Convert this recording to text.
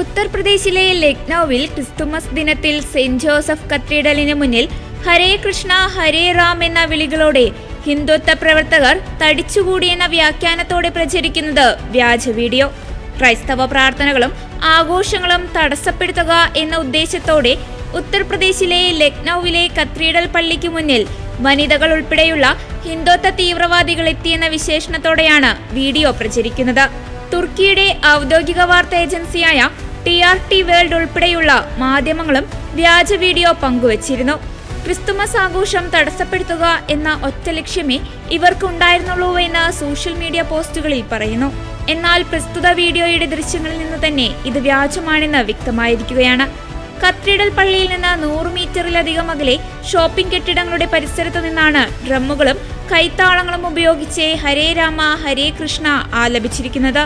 ഉത്തർപ്രദേശിലെ ലക്നൌവിൽ ക്രിസ്തുമസ് ദിനത്തിൽ സെന്റ് ജോസഫ് കത്തീഡ്രലിന് മുന്നിൽ ഹരേ കൃഷ്ണ ഹരേ റാം എന്ന വിളികളോടെ ഹിന്ദുത്വ പ്രവർത്തകർ തടിച്ചുകൂടിയെന്ന വ്യാഖ്യാനത്തോടെ പ്രചരിക്കുന്നത് വ്യാജ വീഡിയോ. ക്രൈസ്തവ പ്രാർത്ഥനകളും ആഘോഷങ്ങളും തടസ്സപ്പെടുത്തുക എന്ന ഉദ്ദേശത്തോടെ ഉത്തർപ്രദേശിലെ ലക്നൌവിലെ കത്തീഡ്രൽ പള്ളിക്ക് മുന്നിൽ വനിതകൾ ഉൾപ്പെടെയുള്ള ഹിന്ദുത്വ തീവ്രവാദികൾ എത്തിയെന്ന വിശേഷണത്തോടെയാണ് വീഡിയോ പ്രചരിക്കുന്നത്. തുർക്കിയുടെ ഔദ്യോഗിക വാർത്താ ഏജൻസിയായ TRT വേൾഡ് ഉൾപ്പെടെയുള്ള മാധ്യമങ്ങളും വ്യാജ വീഡിയോ പങ്കുവച്ചിരുന്നു. ക്രിസ്തുമസ് ആഘോഷം തടസ്സപ്പെടുത്തുക എന്ന ഒറ്റ ലക്ഷ്യമേ ഇവർക്കുണ്ടായിരുന്നുള്ളൂ എന്ന് സോഷ്യൽ മീഡിയ പോസ്റ്റുകളിൽ പറയുന്നു. എന്നാൽ പ്രസ്തുത വീഡിയോയുടെ ദൃശ്യങ്ങളിൽ നിന്ന് തന്നെ ഇത് വ്യാജമാണെന്ന് വ്യക്തമായിരിക്കുകയാണ്. കത്തീഡ്രൽ പള്ളിയിൽ നിന്ന് 100 മീറ്ററിലധികം അകലെ ഷോപ്പിംഗ് കെട്ടിടങ്ങളുടെ പരിസരത്തു നിന്നാണ് ഡ്രമ്മുകളും കൈത്താളങ്ങളും ഉപയോഗിച്ച് ഹരേ രാമ ഹരേ കൃഷ്ണ ആലപിച്ചിരിക്കുന്നത്.